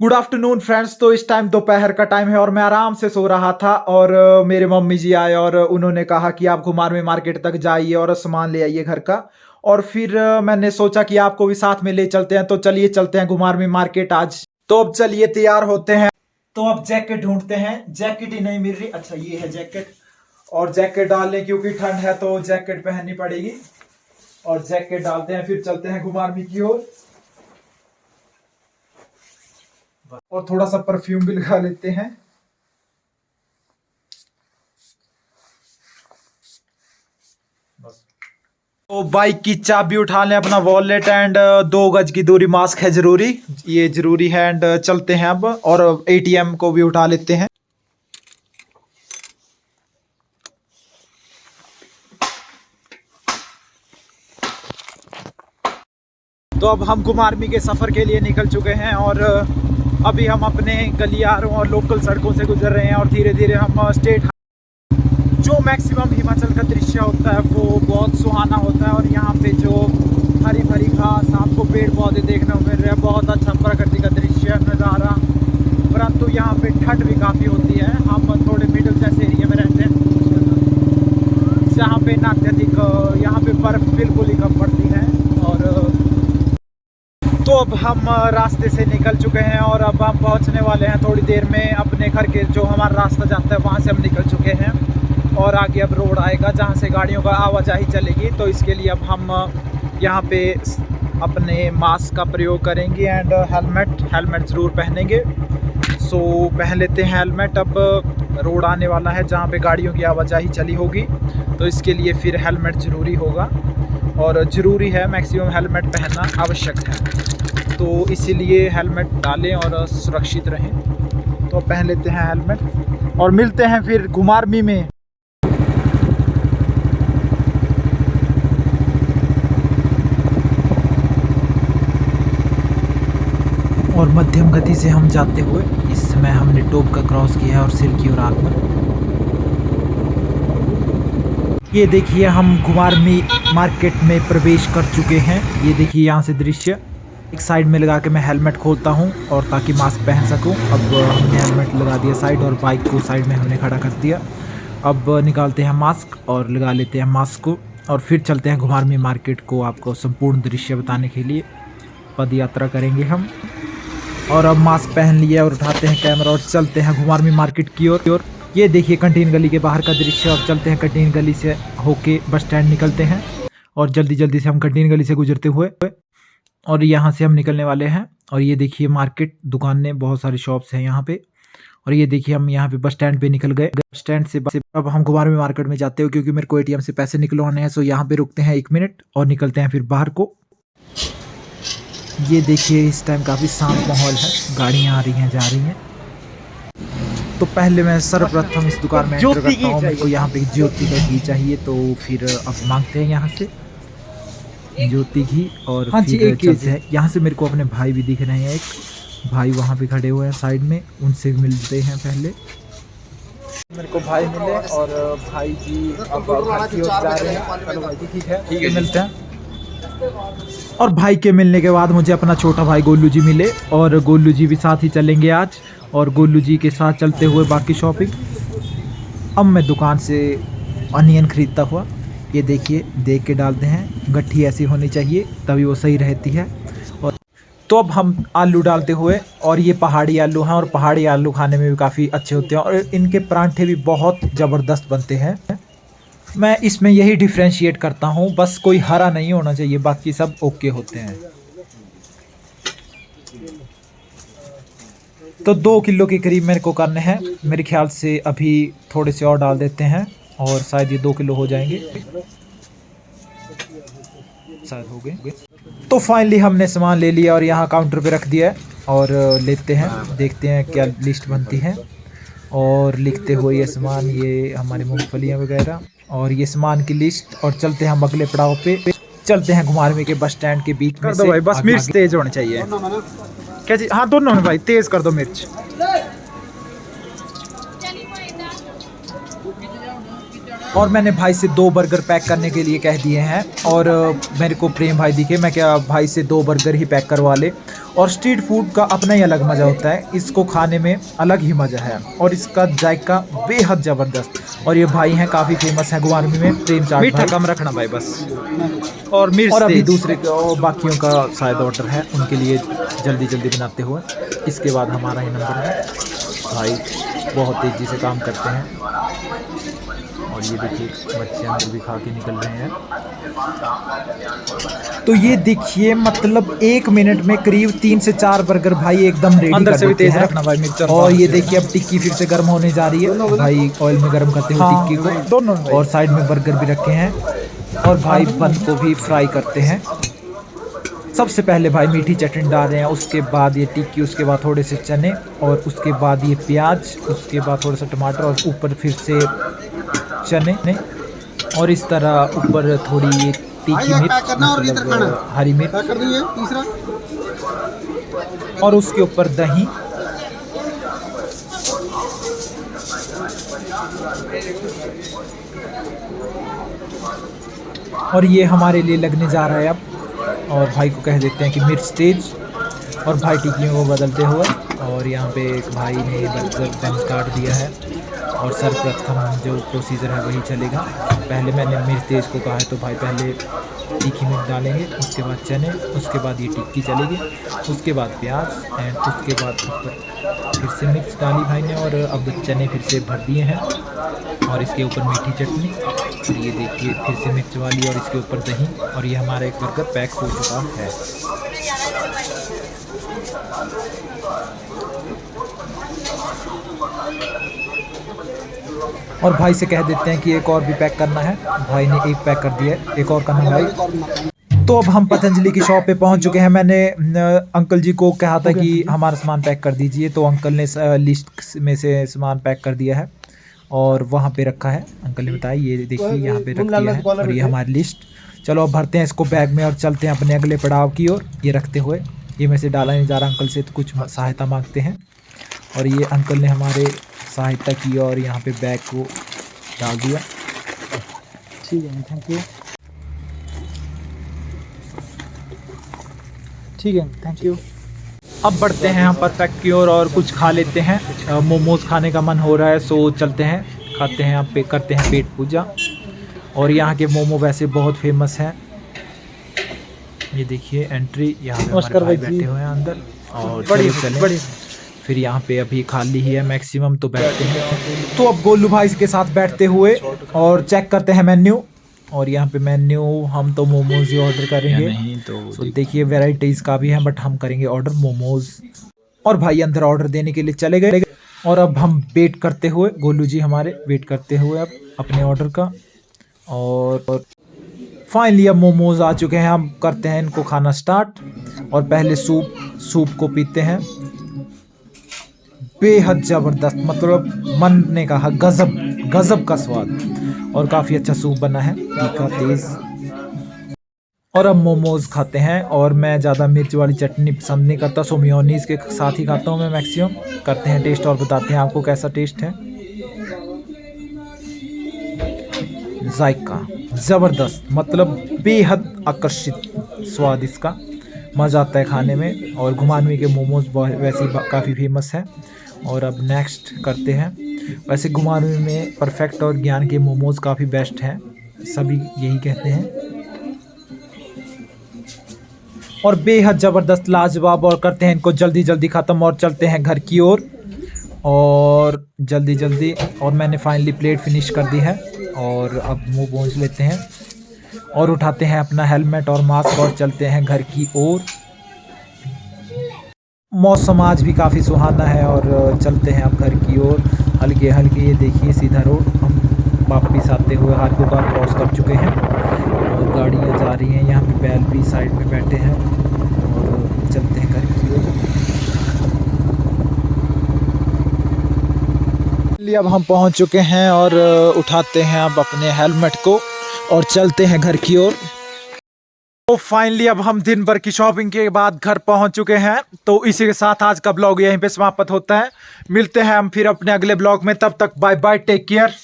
Good afternoon friends. तो इस time दोपहर का टाइम है और मैं आराम से सो रहा था और मेरे मम्मी जी आए और उन्होंने कहा कि आप घुमारवीं मार्केट तक जाइए और सामान ले आइए घर का। और फिर मैंने सोचा कि आपको भी साथ में ले चलते हैं, तो चलिए चलते हैं घुमारवीं मार्केट आज। तो अब चलिए तैयार होते हैं। तो अब जैकेट ढूंढते हैं, जैकेट ही नहीं मिल रही। अच्छा ये है जैकेट, और जैकेट डाल लें क्योंकि ठंड है तो जैकेट पहननी पड़ेगी। और जैकेट डालते हैं, फिर चलते हैं घुमारवीं की ओर। और थोड़ा सा परफ्यूम भी लगा लेते हैं। बस। तो बाइक की चाबी उठा लें, अपना वॉलेट एंड 2 गज की दूरी, मास्क है जरूरी, ये जरूरी है। एंड चलते हैं अब, और एटीएम को भी उठा लेते हैं। तो अब हम घुमारवीं के सफ़र के लिए निकल चुके हैं और अभी हम अपने गलियारों और लोकल सड़कों से गुजर रहे हैं और धीरे धीरे हम स्टेट। जो मैक्सिमम हिमाचल का दृश्य होता है वो बहुत सुहाना होता है और यहाँ पे जो हरी भरी घास, आपको पेड़ पौधे देखने को मिल रहे हैं, बहुत अच्छा प्रकृति का दृश्य नज़ारा। परंतु यहाँ पे ठंड भी काफ़ी होती है। हम थोड़े मिडिल जैसे एरिया में रहते हैं जहाँ पे ना अत्यधिक यहाँ पे बर्फ़ बिल्कुल ही कम पड़ती है। और तो अब हम रास्ते से निकल चुके हैं और अब हम पहुंचने वाले हैं थोड़ी देर में अपने घर के, जो हमारा रास्ता जाता है वहां से हम निकल चुके हैं। और आगे अब रोड आएगा जहां से गाड़ियों का आवाजाही चलेगी। तो इसके लिए अब हम यहां पे अपने मास्क का प्रयोग करेंगे एंड हेलमेट ज़रूर पहनेंगे। सो पहन लेते हैं हेलमेट। अब रोड आने वाला है जहाँ पे गाड़ियों की आवाजाही चली होगी, तो इसके लिए फिर हेलमेट ज़रूरी होगा और ज़रूरी है, मैक्सिमम हेलमेट पहनना आवश्यक है। तो इसीलिए हेलमेट डालें और सुरक्षित रहें। तो पहन लेते हैं हेलमेट और मिलते हैं फिर घुमारवीं में। और मध्यम गति से हम जाते हुए इस समय हमने टोप का क्रॉस किया और सिर की ओर आगमन। ये देखिए हम घुमारवीं मार्केट में प्रवेश कर चुके हैं। ये देखिए यहाँ से दृश्य। एक साइड में लगा के मैं हेलमेट खोलता हूँ और ताकि मास्क पहन सकूँ। अब हमने हेलमेट लगा दिया साइड और बाइक को साइड में हमने खड़ा कर दिया। अब निकालते हैं मास्क और लगा लेते हैं मास्क को और फिर चलते हैं घुमारवीं मार्केट को आपको संपूर्ण दृश्य बताने के लिए पद यात्रा करेंगे हम। और अब मास्क पहन लिया और उठाते हैं कैमरा और चलते हैं घुमारवीं मार्केट की ओर। ये देखिए कंटीन गली के बाहर का दृश्य। अब चलते हैं कंटीन गली से होके बस स्टैंड निकलते हैं और जल्दी जल्दी से हम कंटीन गली से गुजरते हुए और यहाँ से हम निकलने वाले हैं। और ये देखिए मार्केट, दुकानें, बहुत सारी शॉप्स हैं यहाँ पे। और ये देखिए हम यहाँ पे बस स्टैंड पे निकल गए। बस स्टैंड से अब हम घुमारवीं मार्केट में जाते हो क्योंकि मेरे को एटीएम से पैसे निकलवाने हैं। सो यहाँ पे रुकते हैं 1 मिनट और निकलते हैं फिर बाहर को। ये देखिए इस टाइम काफ़ी शांत माहौल है, गाड़ियाँ आ रही हैं जा रही हैं। तो पहले मैं सर्वप्रथम इस दुकान में एंटर करता हूँ। मेरे को यहाँ पे ज्योति का घी चाहिए, तो फिर अब मांगते हैं यहाँ से ज्योति घी और फिर चलते हैं। यहाँ से मेरे को अपने भाई भी दिख रहे हैं, एक भाई वहाँ पे खड़े हुए हैं साइड में, उनसे मिलते हैं पहले। मेरे को भाई मिले और भाई जी अब घर की ओर जा रहे हैं। चलो भाई जी, ठीक है मिलते हैं। और भाई के मिलने के बाद मुझे अपना छोटा भाई गोलू जी मिले और गोलू जी भी साथ ही चलेंगे आज। और गोलू जी के साथ चलते हुए बाकी शॉपिंग। अब मैं दुकान से अनियन खरीदता हुआ, ये देखिए देख के डालते हैं, गट्ठी ऐसी होनी चाहिए तभी वो सही रहती है। और तो अब हम आलू डालते हुए, और ये पहाड़ी आलू हैं और पहाड़ी आलू खाने में भी काफ़ी अच्छे होते हैं और इनके परांठे भी बहुत ज़बरदस्त बनते हैं। मैं इसमें यही डिफ्रेंशिएट करता हूँ, बस कोई हरा नहीं होना चाहिए, बाकी सब ओके होते हैं। तो 2 किलो के करीब मेरे को करने हैं। मेरे ख्याल से अभी थोड़े से और डाल देते हैं और शायद ये 2 किलो हो जाएंगे, शायद हो गए। तो फाइनली हमने सामान ले लिया और यहाँ काउंटर पे रख दिया है और लेते हैं, देखते हैं क्या लिस्ट बनती है। और लिखते हुए ये सामान, ये हमारी मूंगफलियाँ वगैरह और ये सामान की लिस्ट। और चलते हैं हम अगले पड़ाव पे, चलते हैं घुमारवीं के बस स्टैंड के बीच में से। भाई बस मिर्च तेज होनी चाहिए क्या जी? हाँ दोनों में भाई, तेज कर दो मिर्च। और मैंने भाई से 2 बर्गर पैक करने के लिए कह दिए हैं और मेरे को प्रेम भाई दिखे, मैं क्या भाई से 2 बर्गर ही पैक करवा ले। और स्ट्रीट फूड का अपना ही अलग मज़ा होता है, इसको खाने में अलग ही मज़ा है और इसका जायका बेहद ज़बरदस्त। और ये भाई हैं काफ़ी फेमस हैं गुमारमी में, प्रेम चाट। मीठा कम रखना भाई बस, और मिर्च। और अभी दूसरे बाकियों का शायद ऑर्डर है, उनके लिए जल्दी जल्दी बनाते हुए। इसके बाद हमारा ही नंबर है। भाई बहुत तेज़ी से काम करते हैं और ये देखिए बच्चे अंदर भी खा के निकल रहे हैं। तो ये देखिए मतलब 1 मिनट में करीब 3 से 4 बर्गर भाई एकदम रेडी कर देते हैं। रखना भाई मिर्च। और ये देखिए अब टिक्की फिर से गर्म होने जा रही है भाई, ऑयल में गर्म करते हुए टिक्की को दोनों। और साइड में बर्गर भी रखे हैं और भाई बन को भी फ्राई करते हैं। सबसे पहले भाई मीठी चटनी डाल रहे हैं, उसके बाद ये टिक्की, उसके बाद थोड़े से चने और उसके बाद ये प्याज, उसके बाद थोड़ा सा टमाटर और ऊपर फिर से चने और इस तरह ऊपर थोड़ी ये तीखी मिर्च मतलब हरी मिर्च तीसरा और उसके ऊपर दही। और ये हमारे लिए लगने जा रहा है अब, और भाई को कह देते हैं कि मिर्च तेज। और भाई टिक्कियों को बदलते हुए, और यहाँ पे एक भाई ने बर्गर बन काट दिया है और सर्वप्रथम जो प्रोसीजर है वही चलेगा। पहले मैंने मिर्च तेज को कहा है तो भाई पहले तीखी मिर्च डालेंगे, उसके बाद चने, उसके बाद ये टिक्की चलेगी, उसके बाद प्याज एंड उसके बाद ऊपर फिर से मिर्च डाली भाई ने। और अब चने फिर से भर दिए हैं और इसके ऊपर मीठी चटनी और ये देखिए फिर से मिर्च वाली और इसके ऊपर दही। और ये हमारा एक बर्गर पैक हो चुका है। और भाई से कह देते हैं कि एक और भी पैक करना है। भाई ने एक पैक कर दिया है, एक और करना भाई। तो अब हम पतंजलि की शॉप पे पहुंच चुके हैं। मैंने अंकल जी को कहा था कि हमारा सामान पैक कर दीजिए, तो अंकल ने लिस्ट में से सामान पैक कर दिया है और वहाँ पे रखा है। अंकल ने बताया ये देखिए यहाँ पे रख दिया है और ये हमारी लिस्ट। चलो अब भरते हैं इसको बैग में और चलते हैं अपने अगले पड़ाव की ओर। ये रखते हुए ये में से डाला नहीं जा रहा अंकल से, तो कुछ सहायता मांगते हैं। और ये अंकल ने हमारे सहायता की और यहाँ पे बैग को डाल दिया। ठीक है, थैंक यू। ठीक है, थैंक यू। अब बढ़ते हैं हम परफेक्ट की ओर और कुछ खा लेते हैं। मोमोज़ खाने का मन हो रहा है, सो चलते हैं, खाते हैं, आप पे करते हैं पेट पूजा। और यहाँ के मोमो वैसे बहुत फेमस हैं। ये देखिए एंट्री, यहाँ पे हमारे भाई बैठे हुए हैं अंदर। और बड़ी फिर यहाँ पे अभी खाली ही है मैक्सिमम, तो बैठते हैं। तो अब गोलू भाई के साथ बैठते हुए और चेक करते हैं मेन्यू। और यहाँ पे मेन्यू हम तो मोमोज ही ऑर्डर करेंगे, नहीं तो देखिए वैरायटीज़ का भी है, बट हम करेंगे ऑर्डर मोमोज। और भाई अंदर ऑर्डर देने के लिए चले गए और अब हम वेट करते हुए, गोलू जी हमारे वेट करते हुए अब अपने ऑर्डर का। और फाइनली अब मोमोज आ चुके हैं, हम करते हैं इनको खाना स्टार्ट। और पहले सूप को पीते हैं। बेहद ज़बरदस्त, मतलब मन ने कहा गजब का स्वाद और काफ़ी अच्छा सूप बना है, तीखा तेज़। और अब मोमोज़ खाते हैं और मैं ज़्यादा मिर्च वाली चटनी पसंद नहीं करता, सो मेयोनीज़ के साथ ही खाता हूँ मैं मैक्सिमम। करते हैं टेस्ट और बताते हैं आपको कैसा टेस्ट है। जायका ज़बरदस्त, मतलब बेहद आकर्षित स्वाद इसका, मज़ा आता है खाने में। और घुमानवी के मोमोज़ वैसे ही काफ़ी फेमस है। और अब नेक्स्ट करते हैं, वैसे घुमानवी में परफेक्ट और ज्ञान के मोमोज़ काफ़ी बेस्ट हैं, सभी यही कहते हैं। और बेहद ज़बरदस्त लाजवाब। और करते हैं इनको जल्दी जल्दी ख़त्म और चलते हैं घर की ओर और जल्दी। और मैंने फाइनली प्लेट फिनिश कर दी है और अब मुँह पहुँच लेते हैं और उठाते हैं अपना हेलमेट और मास्क और चलते हैं घर की ओर। मौसम आज भी काफ़ी सुहाना है और चलते हैं अब घर की ओर हल्के ये देखिए सीधा रोड। हम वापस आते हुए हार्को का क्रॉस कर चुके हैं और गाड़ियाँ जा रही हैं, यहाँ पे बैल भी साइड में बैठे हैं और चलते हैं घर की ओर। अब हम पहुँच चुके हैं और उठाते हैं अब अपने हेलमेट को और चलते हैं घर की ओर। तो फाइनली अब हम दिन भर की शॉपिंग के बाद घर पहुंच चुके हैं। तो इसी के साथ आज का ब्लॉग यहीं पे समाप्त होता है। मिलते हैं हम फिर अपने अगले ब्लॉग में, तब तक बाय बाय, टेक केयर।